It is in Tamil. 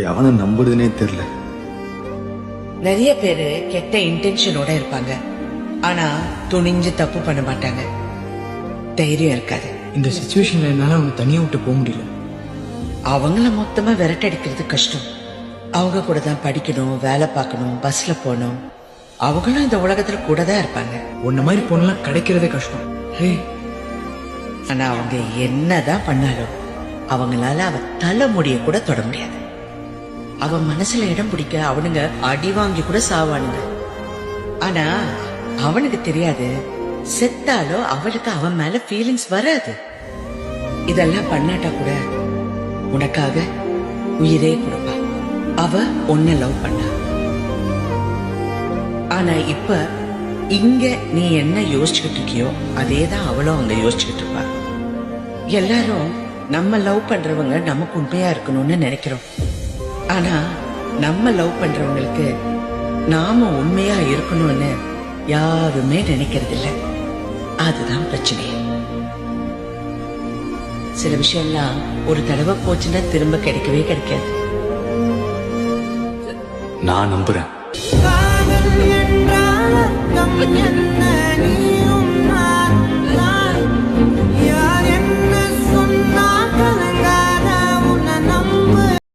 எவனை நம்புறதுனே தெரியல. நிறைய பேரு கெட்ட இன்டென்ஷனோட இருப்பாங்க, ஆனா துணிஞ்சு தப்பு பண்ண மாட்டாங்க. தைரியம் இருக்காது. இந்த சிச்சுவேஷன்ல என்னால அவங்க தனியா விட்டு போக முடியல. அவங்கள மொத்தமா விரட்டடிக்கிறது கஷ்டம். அவங்க கூட தான் படிக்கணும், வேலை பார்க்கணும், பஸ்ல போகணும். அவங்களும் இந்த உலகத்துல கூட தான் இருப்பாங்க. உன்ன மாதிரி பொண்ணெல்லாம் கிடைக்கிறதே கஷ்டம். ஹே, ஆனா அவங்க என்னதான் பண்ணாலும் அவங்களால அவ தலைமுடிய கூட தொட முடியாது. அவன் மனசுல இடம் பிடிக்க அவனுங்க அடி வாங்கி கூட சாவானுங்க. ஆனா அவனுக்கு தெரியாது, செத்தாலும் அவளுக்கு அவன் மேல ஃபீலிங்ஸ் வராது. இதெல்லாம் பண்ணாட்டா கூட உனக்காக உயிரே கொடுப்பா. அவ உன்னை லவ் பண்ணா. ஆனா இப்ப இங்க நீ என்ன யோசிச்சுக்கிட்டு இருக்கியோ அதேதான் அவளும் அங்க யோசிச்சுக்கிட்டு இருப்பா. எல்லாரும் நம்ம லவ் பண்றவங்க நமக்கு உண்மையா இருக்கணும்னு நினைக்கிறோம். ஆனா நம்ம லவ் பண்றவங்களுக்கு நாம உண்மையா இருக்கணும்னு யாருமே நினைக்கிறது இல்ல. அதுதான் பிரச்சனை. சில விஷயம்லாம் ஒரு தடவை போச்சுன்னா திரும்ப கிடைக்கவே கிடைக்காது. நான் நம்புறேன். காதல் என்றால் அர்த்தம் என்ன?